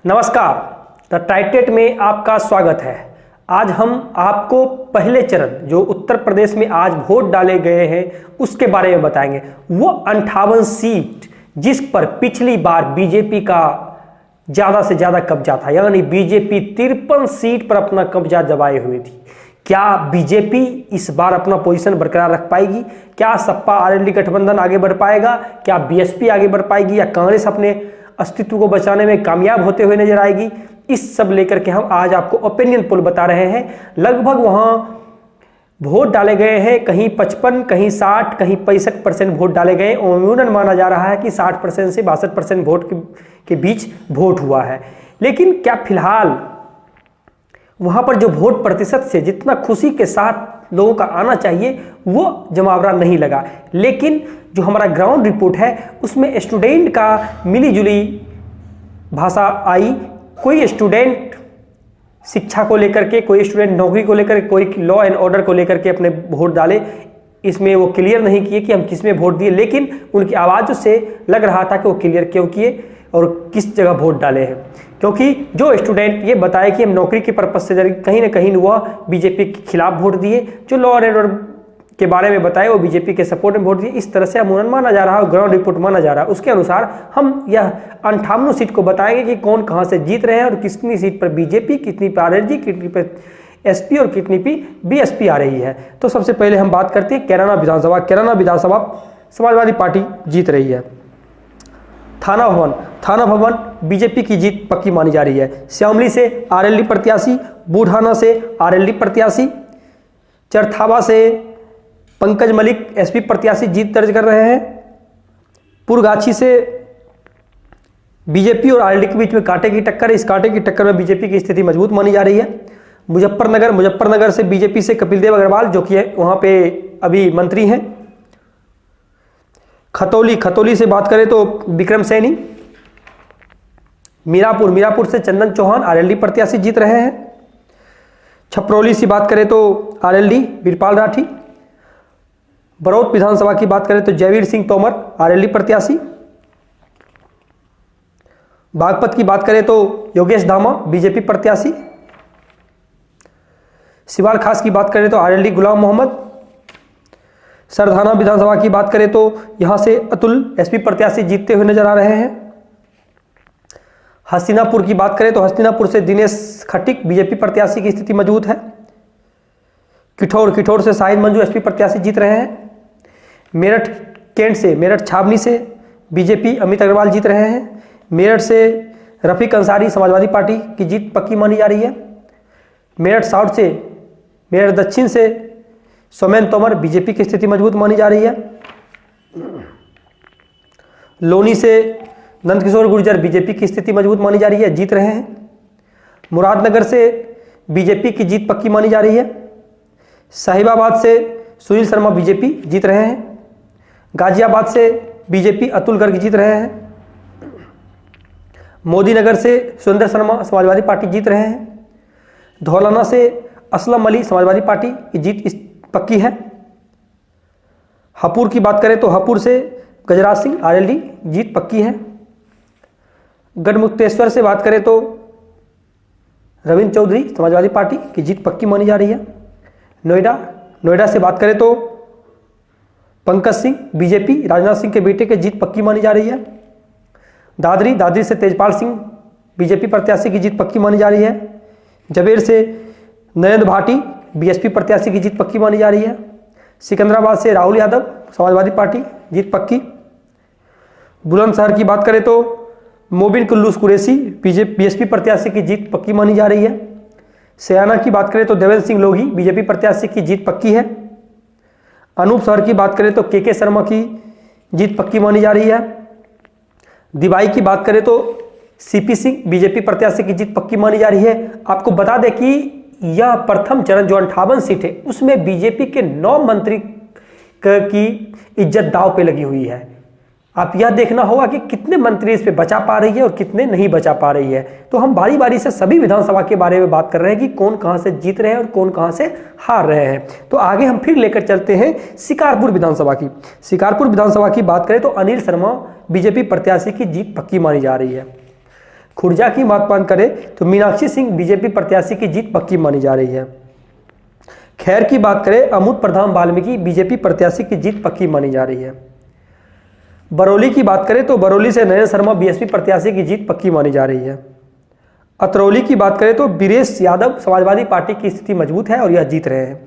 नमस्कार, द टाइटेट में आपका स्वागत है। आज हम आपको पहले चरण जो उत्तर प्रदेश में आज वोट डाले गए हैं उसके बारे में बताएंगे। वो 58 सीट जिस पर पिछली बार बीजेपी का ज़्यादा से ज़्यादा कब्जा था, यानी बीजेपी 53 सीट पर अपना कब्जा जमाए हुए थी। क्या बीजेपी इस बार अपना पोजीशन बरकरार रख पाएगी? क्या सपा आरएलडी गठबंधन आगे बढ़ पाएगा? क्या बीएसपी आगे बढ़ पाएगी? या कांग्रेस अपने अस्तित्व को बचाने में कामयाब होते हुए नजर आएगी? इस सब लेकर के हम आज आपको ओपिनियन पोल बता रहे हैं। लगभग वहां वोट डाले गए हैं, कहीं 55, कहीं 60, कहीं 65% वोट डाले गए। अमूमन माना जा रहा है कि 60% से 62% वोट के बीच वोट हुआ है। लेकिन क्या फिलहाल वहां पर जो वोट प्रतिशत से जितना खुशी के साथ लोगों का आना चाहिए वो जमावड़ा नहीं लगा। लेकिन जो हमारा ग्राउंड रिपोर्ट है उसमें स्टूडेंट का मिली जुली भाषा आई। कोई स्टूडेंट शिक्षा को लेकर के, कोई स्टूडेंट नौकरी को लेकर, कोई लॉ एंड ऑर्डर को लेकर के अपने वोट डाले। इसमें वो क्लियर नहीं किए कि हम किस में वोट दिए, लेकिन उनकी आवाज़ से लग रहा था कि वो क्लियर क्यों किए और किस जगह वोट डाले हैं। क्योंकि जो स्टूडेंट ये बताए कि हम नौकरी के पर्पज से कहीं ना कहीं वह बीजेपी के खिलाफ वोट दिए, जो लॉ एंड ऑर्डर के बारे में बताए वो बीजेपी के सपोर्ट में वोट दिए। इस तरह से अमूमन माना जा रहा है, ग्राउंड रिपोर्ट माना जा रहा है। उसके अनुसार हम यह 58 सीट को बताएंगे कि कौन कहां से जीत रहे हैं और कितनी सीट पर बीजेपी, कितनी पर आरएलडी, कितनी पर एसपी और कितनी पर बीएसपी आ रही है। तो सबसे पहले हम बात करते हैं कैराना विधानसभा समाजवादी पार्टी जीत रही है। थाना भवन बीजेपी की जीत पक्की मानी जा रही है। श्यामली से आरएलडी प्रत्याशी, बूढ़ाना से आरएलडी प्रत्याशी, चरथावा से पंकज मलिक एसपी प्रत्याशी जीत दर्ज कर रहे हैं। पुरगाछी से बीजेपी और आरएलडी के बीच में कांटे की टक्कर है। इस कांटे की टक्कर में बीजेपी की स्थिति मजबूत मानी जा रही है। मुजफ्फरनगर से बीजेपी से कपिल देव अग्रवाल जो कि वहां पे अभी मंत्री हैं। खतौली से बात करें तो विक्रम सैनी। मीरापुर से चंदन चौहान आरएलडी प्रत्याशी जीत रहे हैं। छपरौली से बात करें तो आरएलडी वीरपाल राठी। बरौत विधानसभा की बात करें तो जयवीर सिंह तोमर आरएलडी प्रत्याशी। बागपत की बात करें तो योगेश धामा बीजेपी प्रत्याशी। सिवाल खास की बात करें तो आरएलडी गुलाम मोहम्मद। सरधाना विधानसभा की बात करें तो यहां से अतुल एसपी प्रत्याशी जीतते हुए नजर आ रहे हैं। हस्तिनापुर की बात करें तो हस्तिनापुर से दिनेश खट्टिक बीजेपी प्रत्याशी की स्थिति मजबूत है। किठौर से शाहिद मंजू एसपी प्रत्याशी जीत रहे हैं। मेरठ छावनी से बीजेपी अमित अग्रवाल जीत रहे हैं। मेरठ से रफीक अंसारी समाजवादी पार्टी की जीत पक्की मानी जा रही है। मेरठ दक्षिण से सौमेन तोमर बीजेपी की स्थिति मजबूत मानी जा रही है। लोनी से नंदकिशोर गुर्जर बीजेपी की स्थिति मजबूत मानी जा रही है, जीत रहे हैं। मुरादनगर से बीजेपी की जीत पक्की मानी जा रही है। साहिबाबाद से सुनील शर्मा बीजेपी जीत रहे हैं। गाजियाबाद से बीजेपी अतुल गर्ग जीत रहे हैं। मोदीनगर से सुरेंद्र शर्मा समाजवादी पार्टी जीत रहे हैं। धौलाना से असलम अली समाजवादी पार्टी की जीत पक्की है। हपूर की बात करें तो हपूर से गजराज सिंह आरएलडी जीत पक्की है। गढ़मुक्तेश्वर से बात करें तो रविंद्र चौधरी समाजवादी पार्टी की जीत पक्की मानी जा रही है। नोएडा से बात करें तो पंकज सिंह बीजेपी राजनाथ सिंह के बेटे की जीत पक्की मानी जा रही है। दादरी से तेजपाल सिंह बीजेपी प्रत्याशी की जीत पक्की मानी जा रही है। जबेर से नरेंद्र भाटी बीएसपी प्रत्याशी की जीत पक्की मानी जा रही है। सिकंदराबाद से राहुल यादव समाजवादी पार्टी जीत पक्की। बुलंदशहर की बात करें तो मोबिन कुल्लूस कुरैशी बीएसपी प्रत्याशी की जीत पक्की मानी जा रही है। सयाना की बात करें तो देवेंद्र सिंह लोही बीजेपी प्रत्याशी की जीत पक्की है। अनूप शहर की बात करें तो के शर्मा की जीत पक्की मानी जा रही है। दिवाई की बात करें तो सीपी सिंह बीजेपी प्रत्याशी की जीत पक्की मानी जा रही है। आपको बता दें कि यह प्रथम चरण जो 58 सीट है उसमें बीजेपी के 9 मंत्री की इज्जत दांव पे लगी हुई है। आप यह देखना होगा कि कितने मंत्री इस पे बचा पा रही है और कितने नहीं बचा पा रही है। तो हम बारी बारी से सभी विधानसभा के बारे में बात कर रहे हैं कि कौन कहां से जीत रहे हैं और कौन कहां से हार रहे हैं। तो आगे हम फिर लेकर चलते हैं शिकारपुर विधानसभा की बात करें तो अनिल शर्मा बीजेपी प्रत्याशी की जीत पक्की मानी जा रही है। खुर्जा की बात करें तो मीनाक्षी सिंह बीजेपी प्रत्याशी की जीत पक्की मानी जा रही है। खैर की बात करें अमूत प्रधान वाल्मीकि बीजेपी प्रत्याशी की जीत पक्की मानी जा रही है। बरौली की बात करें तो बरौली से नरेंद्र शर्मा बीएसपी प्रत्याशी की जीत पक्की मानी जा रही है। अतरौली की बात करें तो वीरेश यादव समाजवादी पार्टी की स्थिति मजबूत है और यह जीत रहे हैं।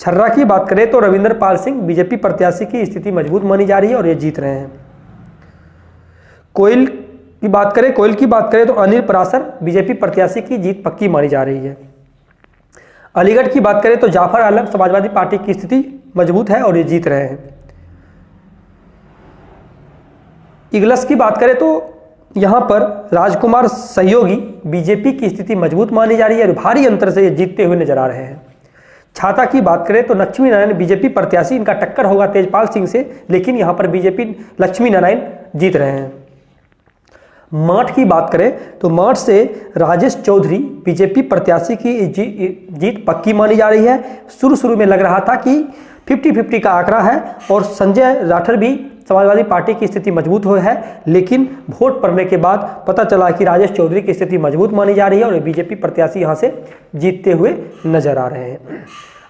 छर्रा की बात करें तो रविंदर पाल सिंह बीजेपी प्रत्याशी की स्थिति मजबूत मानी जा रही है और यह जीत रहे हैं। कोयल की बात करें तो अनिल पराशर बीजेपी प्रत्याशी की जीत पक्की मानी जा रही है। अलीगढ़ की बात करें तो जाफर आलम समाजवादी पार्टी की स्थिति मजबूत है और ये जीत रहे हैं। इगलस की बात करें तो यहां पर राजकुमार सहयोगी बीजेपी की स्थिति मजबूत मानी जा रही है और भारी अंतर से ये जीतते हुए नजर आ रहे हैं। छाता की बात करें तो लक्ष्मी नारायण बीजेपी प्रत्याशी, इनका टक्कर होगा तेजपाल सिंह से, लेकिन यहां पर बीजेपी लक्ष्मी नारायण जीत रहे हैं। माठ की बात करें तो माठ से राजेश चौधरी बीजेपी प्रत्याशी की जीत पक्की मानी जा रही है। शुरू में लग रहा था कि 50-50 का आंकड़ा है और संजय राठौर भी समाजवादी पार्टी की स्थिति मजबूत हो है, लेकिन वोट पड़ने के बाद पता चला कि राजेश चौधरी की स्थिति मजबूत मानी जा रही है और बीजेपी प्रत्याशी यहां से जीतते हुए नजर आ रहे हैं।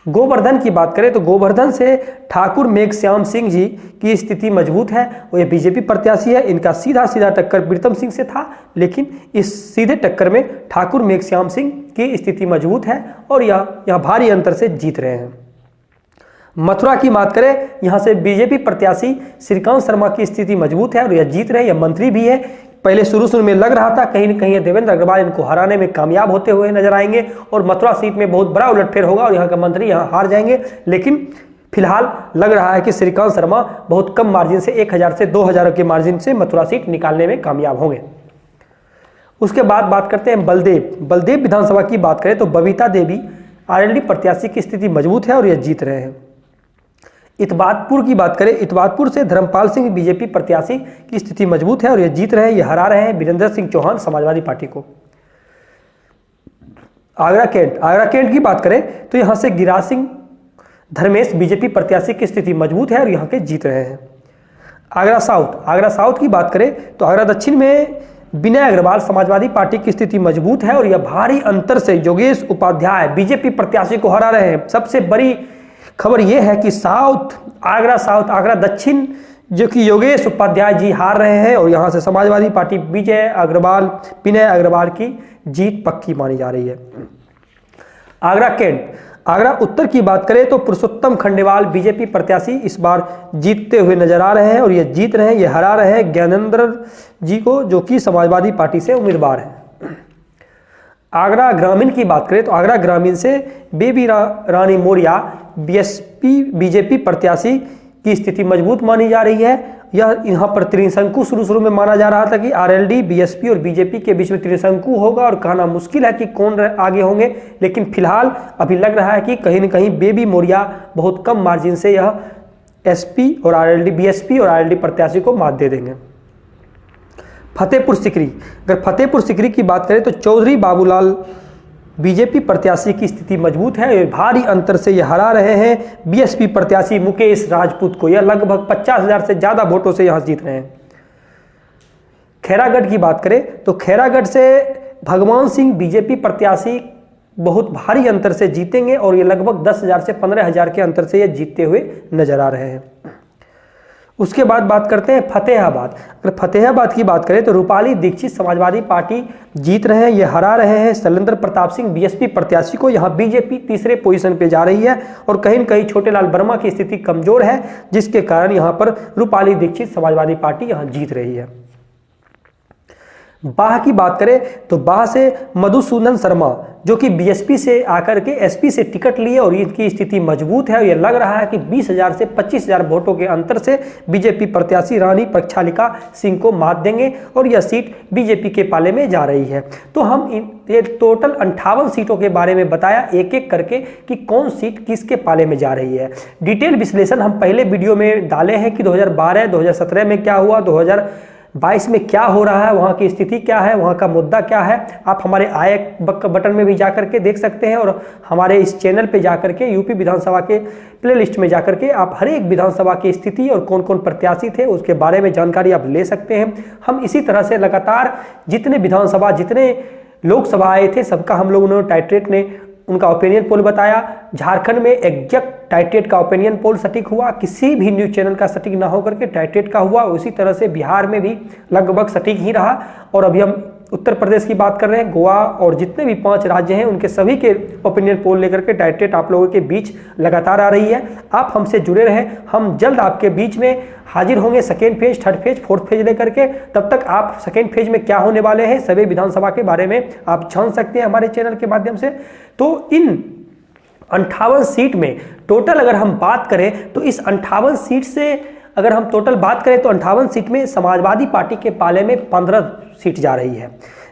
गोवर्धन की बात करें तो गोवर्धन से ठाकुर मेघश्याम सिंह जी की स्थिति मजबूत है और ये बीजेपी प्रत्याशी है। इनका सीधा टक्कर प्रीतम सिंह से था, लेकिन इस सीधे टक्कर में ठाकुर मेघश्याम सिंह की स्थिति मजबूत है और यह भारी अंतर से जीत रहे हैं। मथुरा की बात करें, यहां से बीजेपी प्रत्याशी श्रीकांत शर्मा की स्थिति मजबूत है और यह जीत रहे हैं। यह मंत्री भी है। पहले शुरू में लग रहा था कहीं न कहीं देवेंद्र अग्रवाल इनको हराने में कामयाब होते हुए नजर आएंगे और मथुरा सीट में बहुत बड़ा उलटफेर होगा और यहाँ का मंत्री यहाँ हार जाएंगे, लेकिन फिलहाल लग रहा है कि श्रीकांत शर्मा बहुत कम मार्जिन से 1000 से 2000 के मार्जिन से मथुरा सीट निकालने में कामयाब होंगे। उसके बाद बात करते हैं बलदेव विधानसभा की बात करें तो बबीता देवी आरएलडी प्रत्याशी की स्थिति मजबूत है और यह जीत रहे हैं। इतबातपुर की बात करें, इतबातपुर से धर्मपाल सिंह बीजेपी प्रत्याशी की स्थिति मजबूत है और यह जीत रहे हैं। यह हरा रहे हैं वीरेंद्र सिंह चौहान समाजवादी पार्टी को। आगरा कैंट की बात करें तो यहां से गिरिराज सिंह धर्मेश बीजेपी प्रत्याशी की स्थिति मजबूत है और यहां के जीत रहे हैं। आगरा साउथ की बात करें तो आगरा दक्षिण में विनय अग्रवाल समाजवादी पार्टी की स्थिति मजबूत है और यह भारी अंतर से योगेश उपाध्याय बीजेपी प्रत्याशी को हरा रहे हैं। सबसे बड़ी खबर यह है कि आगरा दक्षिण जो कि योगेश उपाध्याय जी हार रहे हैं और यहां से समाजवादी पार्टी विनय अग्रवाल की जीत पक्की मानी जा रही है। आगरा उत्तर की बात करें तो पुरुषोत्तम खंडेवाल बीजेपी प्रत्याशी इस बार जीतते हुए नजर आ रहे हैं और ये जीत रहे हैं। ये हरा रहे हैं ज्ञानेंद्र जी को, जो कि समाजवादी पार्टी से उम्मीदवार हैं। आगरा ग्रामीण की बात करें तो आगरा ग्रामीण से बेबी रानी मौर्य बीजेपी प्रत्याशी की स्थिति मजबूत मानी जा रही है। यह यहाँ पर त्रिशंकु शुरू में माना जा रहा था कि आरएलडी, बीएसपी और बीजेपी के बीच में त्रिशंकु होगा और कहना मुश्किल है कि कौन आगे होंगे, लेकिन फिलहाल अभी लग रहा है कि कहीं न कहीं बेबी मौर्य बहुत कम मार्जिन से यह एसपी और आरएलडी, बीएसपी और आरएलडी प्रत्याशी को मात दे देंगे। फतेहपुर सिकरी की बात करें तो चौधरी बाबूलाल बीजेपी प्रत्याशी की स्थिति मजबूत है। भारी अंतर से यह हरा रहे हैं बीएसपी प्रत्याशी मुकेश राजपूत को। यह लगभग 50,000 से ज्यादा वोटों से यहां जीत रहे हैं। खैरागढ़ की बात करें तो खैरागढ़ से भगवान सिंह बीजेपी प्रत्याशी बहुत भारी अंतर से जीतेंगे और ये लगभग 10,000 से 15,000 के अंतर से ये जीतते हुए नजर आ रहे हैं। उसके बाद बात करते हैं फतेहाबाद। अगर फतेहाबाद की बात करें तो रूपाली दीक्षित समाजवादी पार्टी जीत रहे हैं। ये हरा रहे हैं शैलेंद्र प्रताप सिंह बीएसपी प्रत्याशी को। यहाँ बीजेपी तीसरे पोजीशन पे जा रही है और कहीं न कहीं छोटेलाल वर्मा की स्थिति कमजोर है, जिसके कारण यहाँ पर रूपाली दीक्षित समाजवादी पार्टी यहाँ जीत रही है। बाह की बात करें तो बाह से मधुसूदन शर्मा जो कि बीएसपी से आकर के एसपी से टिकट लिए और इनकी स्थिति मजबूत है और यह लग रहा है कि 20,000 से 25,000 वोटों के अंतर से बीजेपी प्रत्याशी रानी प्रक्षालिका सिंह को मात देंगे और यह सीट बीजेपी के पाले में जा रही है। तो हम ये टोटल 58 सीटों के बारे में बताया एक एक करके कि कौन सीट किसके पाले में जा रही है। डिटेल विश्लेषण हम पहले वीडियो में डाले हैं कि 2012-2017 में क्या हुआ, 22 में क्या हो रहा है, वहाँ की स्थिति क्या है, वहाँ का मुद्दा क्या है, आप हमारे आई बटन में भी जा करके देख सकते हैं और हमारे इस चैनल पे जा करके यूपी विधानसभा के प्लेलिस्ट में जा करके आप हर एक विधानसभा की स्थिति और कौन कौन प्रत्याशी थे उसके बारे में जानकारी आप ले सकते हैं। हम इसी तरह से लगातार जितने विधानसभा जितने लोकसभा आए थे सबका हम लोगों ने टाइट्रेट ने उनका ओपिनियन पोल बताया। झारखंड में एग्जैक्ट टाइट्रेट का ओपिनियन पोल सटीक हुआ, किसी भी न्यूज चैनल का सटीक ना होकर के टाइट्रेट का हुआ। उसी तरह से बिहार में भी लगभग सटीक ही रहा। और अभी हम उत्तर प्रदेश की बात कर रहे हैं, गोवा और जितने भी 5 राज्य हैं उनके सभी के ओपिनियन पोल लेकर के टाइट्रेट आप लोगों के बीच लगातार आ रही है। आप हमसे जुड़े रहें, हम जल्द आपके बीच में हाजिर होंगे second phase, third phase, fourth phase लेकर के। तब तक आप सेकेंड फेज में क्या होने वाले हैं सभी विधानसभा के बारे में आप जान सकते हैं हमारे चैनल के माध्यम से। तो इन 58 सीट में टोटल अगर हम बात करें तो इस 58 सीट से अगर हम टोटल बात करें तो 58 सीट में समाजवादी पार्टी के पाले में 15 सीट जा रही है,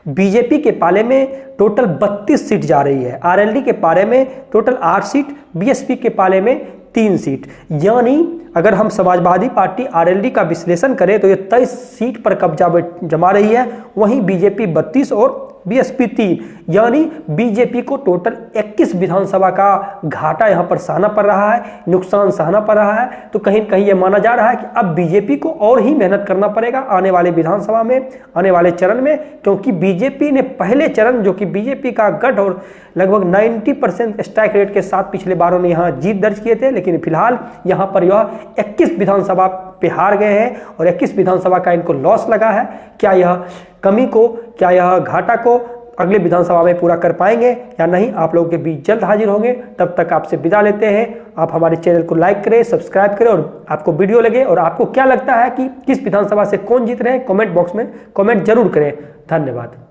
बीजेपी के पाले में टोटल 32 सीट जा रही है, आरएलडी के पाले में टोटल 8 सीट, बीएसपी के पाले में 3 सीट। यानी अगर हम समाजवादी पार्टी आरएलडी का विश्लेषण करें तो ये 23 सीट पर कब्जा जमा रही है, वहीं बीजेपी 32 और बीएसपी 3, यानी बीजेपी को टोटल 21 विधानसभा का घाटा यहां पर सहना पड़ रहा है, नुकसान सहना पड़ रहा है। तो कहीं कहीं यह माना जा रहा है कि अब बीजेपी को और ही मेहनत करना पड़ेगा आने वाले विधानसभा में, आने वाले चरण में, क्योंकि बीजेपी ने पहले चरण जो कि बीजेपी का गढ़ और लगभग 90% स्ट्राइक रेट के साथ पिछले बारों ने यहाँ जीत दर्ज किए थे, लेकिन फिलहाल यहाँ पर यह 21 विधानसभा पे हार गए हैं और 21 विधानसभा का इनको लॉस लगा है। क्या यह कमी को, क्या यह घाटा को अगले विधानसभा में पूरा कर पाएंगे या नहीं, आप लोगों के बीच जल्द हाजिर होंगे। तब तक आपसे विदा लेते हैं। आप हमारे चैनल को लाइक करें, सब्सक्राइब करें और आपको वीडियो लगे और आपको क्या लगता है कि किस विधानसभा से कौन जीत रहे हैं, कमेंट बॉक्स में कमेंट जरूर करें। धन्यवाद।